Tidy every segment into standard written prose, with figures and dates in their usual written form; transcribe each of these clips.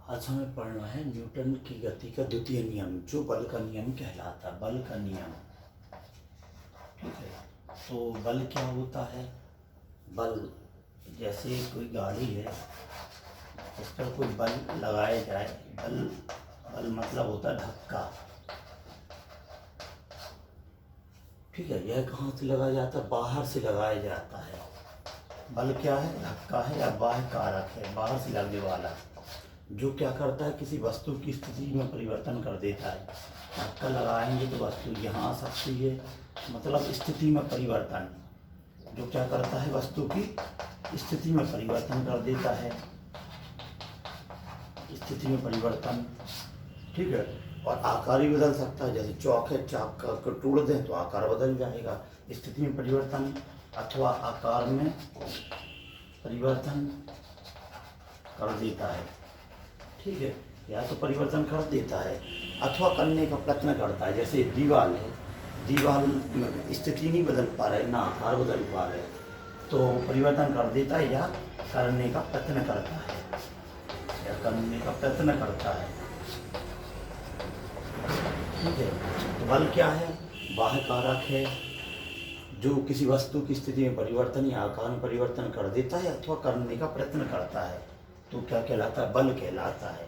आज हमें पढ़ना है न्यूटन की गति का द्वितीय नियम, जो बल का नियम कहलाता है। बल का नियम, ठीक है। तो बल क्या होता है? बल जैसे कोई गाड़ी है, उस पर कोई बल लगाया जाए। बल मतलब होता है धक्का, ठीक है। यह कहाँ से लगाया जाता है? बाहर से लगाया जाता है। बल क्या है? धक्का है या बाह्य कारक है, बाहर से लगने वाला, जो क्या करता है, किसी वस्तु की स्थिति में परिवर्तन कर देता है। धक्का लगाएंगे तो वस्तु यहाँ आ सकती है, मतलब स्थिति में परिवर्तन, जो क्या करता है, वस्तु की स्थिति में परिवर्तन कर देता है, स्थिति में परिवर्तन, ठीक है। और आकार भी बदल सकता है, जैसे चौक है, चाक का तोड़ दें तो आकार बदल जाएगा, स्थिति में परिवर्तन अथवा आकार में परिवर्तन कर देता है, ठीक है। या तो परिवर्तन कर देता है अथवा करने का प्रयत्न करता है। जैसे दीवार है, दीवार स्थिति नहीं बदल पा रहे, ना आकार बदल पा रहे, तो परिवर्तन कर देता है या करने का प्रयत्न करता है, या करने का प्रयत्न करता है, ठीक है। तो बल क्या है? बाह्य कारक है, जो किसी वस्तु की स्थिति में परिवर्तन या आकार में परिवर्तन कर देता है अथवा करने का प्रयत्न करता है, तो क्या कहलाता है? बल कहलाता है।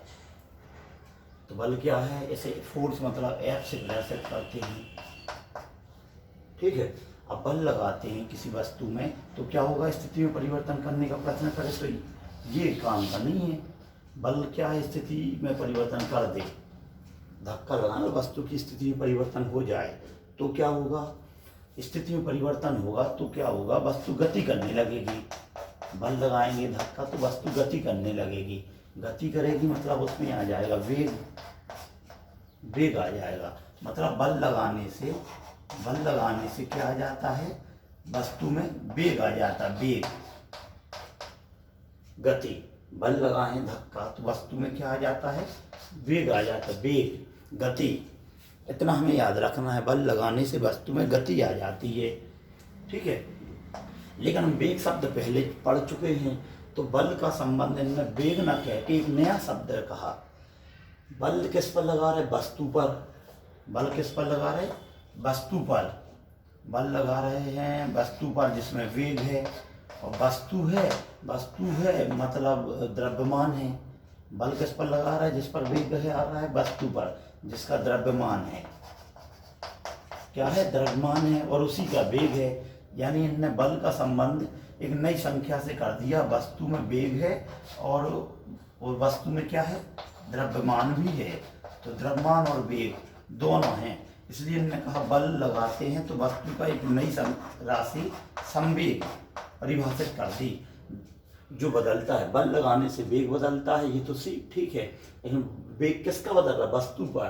तो बल क्या है? ऐसे फोर्स मतलब एफ से ग्रसित करते हैं, ठीक है। अब बल लगाते हैं किसी वस्तु में तो क्या होगा? स्थिति में परिवर्तन करने का प्रयत्न करे, तो ये काम का नहीं है। बल क्या है? स्थिति में परिवर्तन कर दे, धक्का लगाना, वस्तु की स्थिति में परिवर्तन हो जाए तो क्या होगा? स्थिति में परिवर्तन होगा तो क्या होगा? वस्तु गति करने लगेगी। बल लगाएंगे धक्का तो वस्तु गति करने लगेगी, गति करेगी मतलब उसमें आ जाएगा वेग, वेग आ जाएगा। मतलब बल लगाने से क्या आ जाता है? वस्तु में वेग आ जाता है, वेग, गति। बल लगाएं धक्का तो वस्तु में क्या आ जाता है? वेग आ जाता है, वेग, गति। इतना हमें याद रखना है, बल लगाने से वस्तु में गति आ जाती है, ठीक है। लेकिन हम वेग शब्द पहले पढ़ चुके हैं, तो बल का संबंध इनमें वेग न कह के एक नया शब्द कहा। बल किस पर लगा रहे? वस्तु पर। बल किस पर लगा रहे? वस्तु पर। बल लगा रहे हैं वस्तु पर जिसमें वेग है, और वस्तु है मतलब द्रव्यमान है। बल किस पर लगा रहा है? जिस पर वेग है आ रहा है, वस्तु पर जिसका द्रव्यमान है, क्या है? द्रव्यमान है, और उसी का वेग है। यानी इनने बल का संबंध एक नई संख्या से कर दिया। वस्तु में वेग है और वस्तु में क्या है? द्रव्यमान भी है। तो द्रव्यमान और वेग दोनों हैं, इसलिए इन्होंने कहा बल लगाते हैं तो वस्तु का एक नई राशि संवेग परिभाषित कर दी, जो बदलता है। बल लगाने से वेग बदलता है, ये तो ठीक है, लेकिन वेग किसका बदल रहा है? वस्तु पर,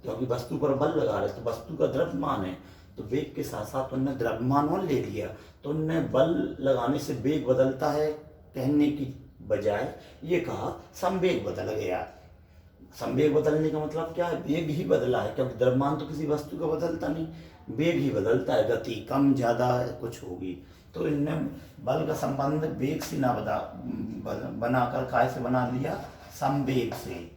क्योंकि वस्तु पर बल लगा रहे तो वस्तु का द्रव्यमान है, तो वेग के साथ साथ उन्होंने द्रव्यमान और ले लिया, तो उन्होंने बल लगाने से वेग बदलता है कहने की बजाय ये कहा संवेग बदल गया। संवेग बदलने का मतलब क्या है? वेग ही बदला है, क्योंकि द्रव्यमान तो किसी वस्तु का बदलता नहीं, वेग ही बदलता है, गति कम ज्यादा कुछ होगी। तो इनने बल का संबंध वेग से ना बनाकर काय से बना लिया? संवेग से।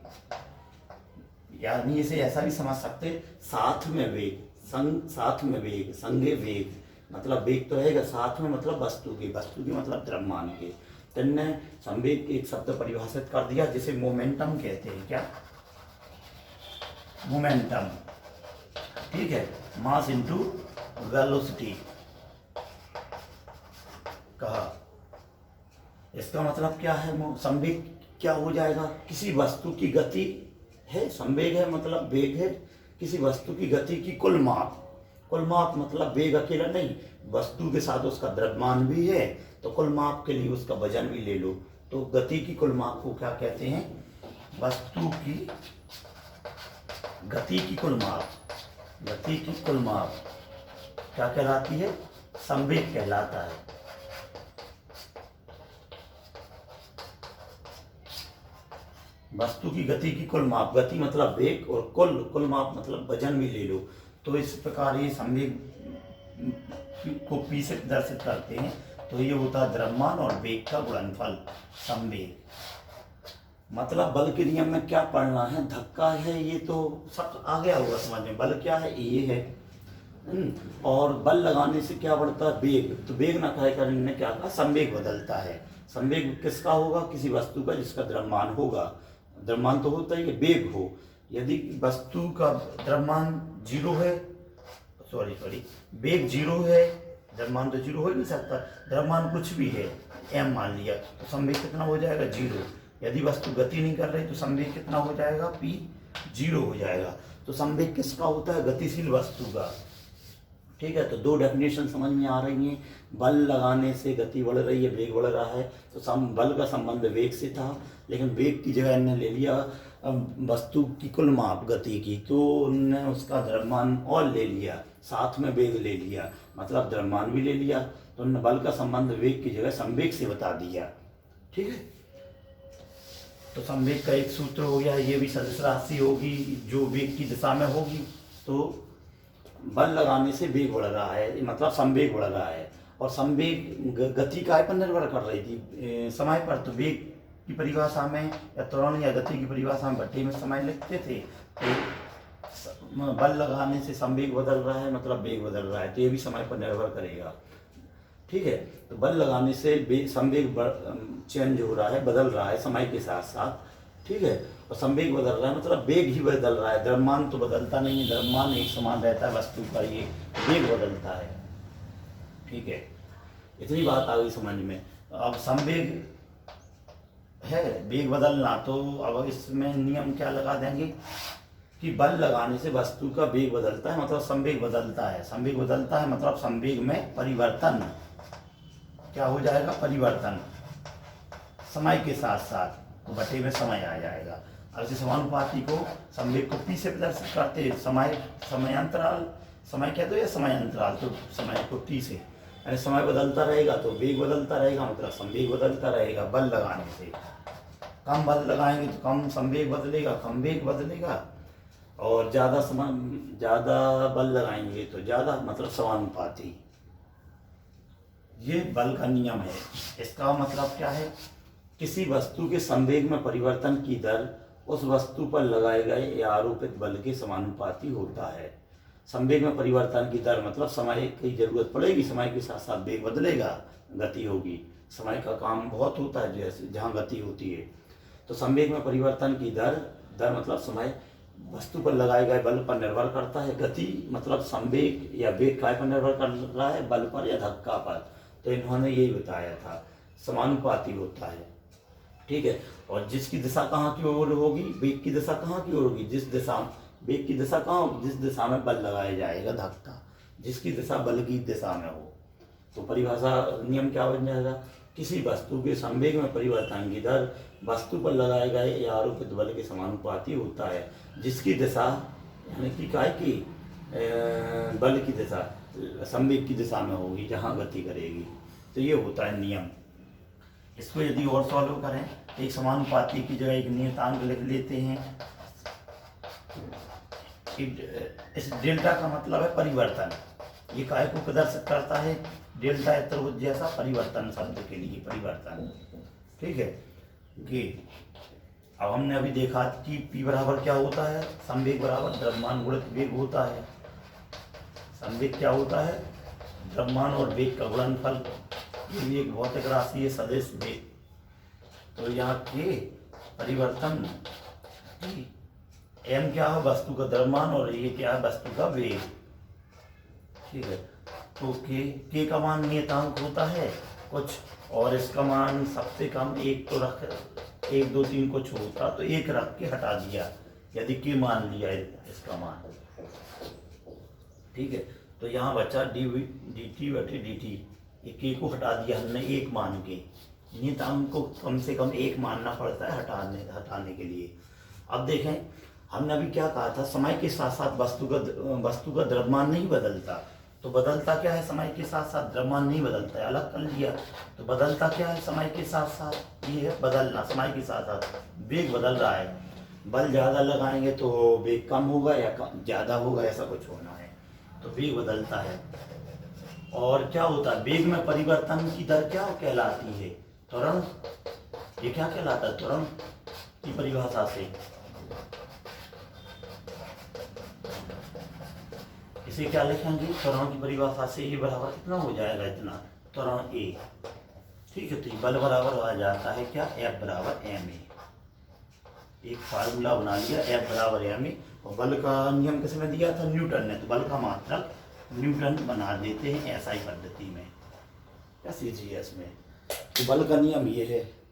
यानी इसे ऐसा भी समझ सकते, साथ में वेग, साथ में वेग, संगे वेग, मतलब वेग तो रहेगा साथ में, मतलब वस्तु की मतलब द्रव्यमान के। तो इनने संवेग के एक शब्द परिभाषित कर दिया जिसे मोमेंटम कहते हैं। क्या? मोमेंटम, ठीक है। मास इंटू वेलोसिटी कहा। इसका मतलब क्या है? संवेग क्या हो जाएगा? किसी वस्तु की गति है, संवेग है मतलब वेग है, किसी वस्तु की गति की कुल माप। कुल माप मतलब वेग अकेला नहीं, वस्तु के साथ उसका द्रव्यमान भी है, तो कुल माप के लिए उसका वजन भी ले लो। तो गति की कुल माप को क्या कहते हैं? वस्तु की गति की कुल माप, गति की कुल माप क्या कहलाती है? संवेग कहलाता है। वस्तु की गति की कुल माप, गति मतलब वेग, और कुल माप मतलब वजन भी ले लो। तो इस प्रकार ये संवेग को पी से प्रदर्शित करते हैं, तो ये होता है द्रव्यमान और वेग का गुणनफल, संवेग। मतलब बल के नियम में क्या पढ़ना है, धक्का है ये तो सब आ गया होगा समझ में। बल क्या है, ये है। और बल लगाने से क्या बढ़ता है, वेग। तो वेग ना कहे कर ने क्या कहा, संवेग बदलता है। संवेग किसका होगा, किसी वस्तु का जिसका द्रव्यमान होगा। द्रव्यमान तो होता ही है, वेग हो। यदि वस्तु का द्रव्यमान जीरो है, सॉरी वेग जीरो है, द्रव्यमान तो जीरो हो ही नहीं सकता, द्रव्यमान कुछ भी है, m मान लिया, तो संवेग कितना हो जाएगा, जीरो। यदि वस्तु गति नहीं कर रही तो संवेग कितना हो जाएगा, p जीरो हो जाएगा। तो संवेग किसका होता है, गतिशील वस्तु का। ठीक है, तो दो डेफिनेशन समझ में आ रही हैं। बल लगाने से गति बढ़ रही है, वेग बढ़ रहा है। तो बल का संबंध वेग से था, लेकिन वेग की जगह इन्होंने ले लिया वस्तु की कुल माप गति की, तो उन्होंने उसका द्रव्यमान और ले लिया, साथ में वेग ले लिया, मतलब द्रव्यमान भी ले लिया। तो उन्होंने बल का संबंध वेग की जगह संवेग से बता दिया। ठीक है, तो संवेग का एक सूत्र हो गया, ये भी सदिश राशि होगी जो वेग की दिशा में होगी। तो बल लगाने से वेग बढ़ रहा है, मतलब संवेग बढ़ रहा है। और संवेग गति काय पर निर्भर कर रही थी, समय पर। तो वेग की परिभाषा में या त्वरण या गति की परिभाषा में भट्टी में समय लिखते थे। तो बल लगाने से संवेग बदल रहा है, मतलब वेग बदल रहा है, तो ये भी समय पर निर्भर करेगा। ठीक है, तो बल लगाने से संवेग चेंज हो रहा है, बदल रहा है समय के साथ साथ। ठीक है, और संवेग बदल रहा है, मतलब वेग ही बदल रहा है, द्रव्यमान तो बदलता नहीं है, द्रव्यमान एक समान रहता है वस्तु का, ये वेग बदलता है। ठीक है, इतनी बात आ गई समझ में। अब संवेग है, वेग बदलना, तो अब इसमें नियम क्या लगा देंगे कि बल लगाने से वस्तु का वेग बदलता है, मतलब संवेग बदलता है। संवेग बदलता है मतलब संवेग में परिवर्तन क्या हो जाएगा, परिवर्तन समय के साथ साथ, तो बटे में समय आ जाएगा। अब इसे समानुपाती को, संवेग को पी से प्रदर्शित करते हैं, समयांतराल, समय कह दो या समयांतराल, तो समय को टी से, यानी समय बदलता रहेगा तो वेग बदलता रहेगा, मतलब संवेग बदलता रहेगा। बल लगाने से कम बल लगाएंगे तो कम संवेग बदलेगा, कम वेग बदलेगा। और ज़्यादा बल लगाएंगे तो ज़्यादा, मतलब समानुपाती। ये बल का नियम है। इसका मतलब क्या है, किसी वस्तु के संवेग में परिवर्तन की दर उस वस्तु पर लगाए गए या आरोपित बल के समानुपाती होता है। संवेग में परिवर्तन की दर मतलब समय की जरूरत पड़ेगी, समय के साथ साथ वेग बदलेगा, गति होगी। समय का काम बहुत होता है जैसे जहाँ गति होती है। तो संवेग में परिवर्तन की दर मतलब समय वस्तु पर लगाए गए बल पर निर्भर करता है। गति मतलब संवेग या वेग काय पर निर्भर कर रहा है, बल पर या धक्का पर। तो इन्होंने यही बताया था, समानुपाती होता है। ठीक है, और जिसकी दिशा कहाँ की ओर होगी, वेग की दिशा कहाँ की ओर होगी, जिस दिशा, वेग की दिशा कहाँ होगी, जिस दिशा में बल लगाया जाएगा, धक्का, जिसकी दिशा बल की दिशा में हो। तो परिभाषा नियम क्या बन जाएगा, किसी वस्तु के संवेग में परिवर्तन की दर वस्तु पर लगाए गए या आरोपित बल के समानुपाती होता है, जिसकी दिशा यानी कि काय की बल की दिशा संवेग की दिशा में होगी, जहाँ गति करेगी। तो ये होता है नियम। इसको यदि और सॉल्व करें, एक समानुपाती की जगह एक नियतांक लिख लेते हैं। इस डेल्टा का मतलब है परिवर्तन, ये काय को प्रदर्शित करता है, डेल्टा त्रिभुज जैसा परिवर्तन शब्द के लिए परिवर्तन। ठीक है, कि अब हमने अभी देखा कि P बराबर क्या होता है, संवेग बराबर द्रव्यमान गुणित वेग होता है। संवेग क्या होता है, द्रव्यमान और वेग का गुणनफल। ये भी एक भौतिक राशि है, सदिश वेग। तो यहाँ के परिवर्तन m क्या है, वस्तु का द्रव्यमान, और ये क्या है, वस्तु का वेग। ठीक है, तो के का मान नियतांक होता है कुछ, और इसका मान सबसे कम एक तो रख, 1 2 3 कुछ होता, तो एक रख के हटा दिया यदि के मान लिया इसका मान। ठीक है, तो यहाँ बचा dt बटे dt, ये के को हटा दिया हमने एक मान के। नियतांक को कम से कम एक मानना पड़ता है हटाने के लिए। अब देखें, हमने अभी क्या कहा था, समय के साथ साथ वस्तु का द्रव्यमान नहीं बदलता। तो बदलता क्या है, समय के साथ साथ, द्रव्यमान नहीं बदलता है, अलग कर लिया। तो बदलता क्या है समय के साथ साथ, ये है बदलना, समय के साथ साथ वेग बदल रहा है। बल ज़्यादा लगाएंगे तो वेग कम होगा या ज़्यादा होगा, ऐसा कुछ होना है, तो वेग बदलता है। और क्या होता है, वेग में परिवर्तन की दर क्या कहलाती है, त्वरण। ये क्या कहलाता है, त्वरण। की परिभाषा से। इसे क्या लिखेंगे, त्वरण की परिभाषा से ए बराबर कितना हो जाएगा, इतना त्वरण ए। ठीक है, तो ये बल बराबर आ जाता है क्या, F बराबर ma। एक फार्मूला बना लिया, F बराबर ma, और बल का नियम किसने दिया था, न्यूटन ने, तो बल का मात्रक न्यूटन बना देते हैं SI पद्धति में या CGS में। तो बल का नियम ये है।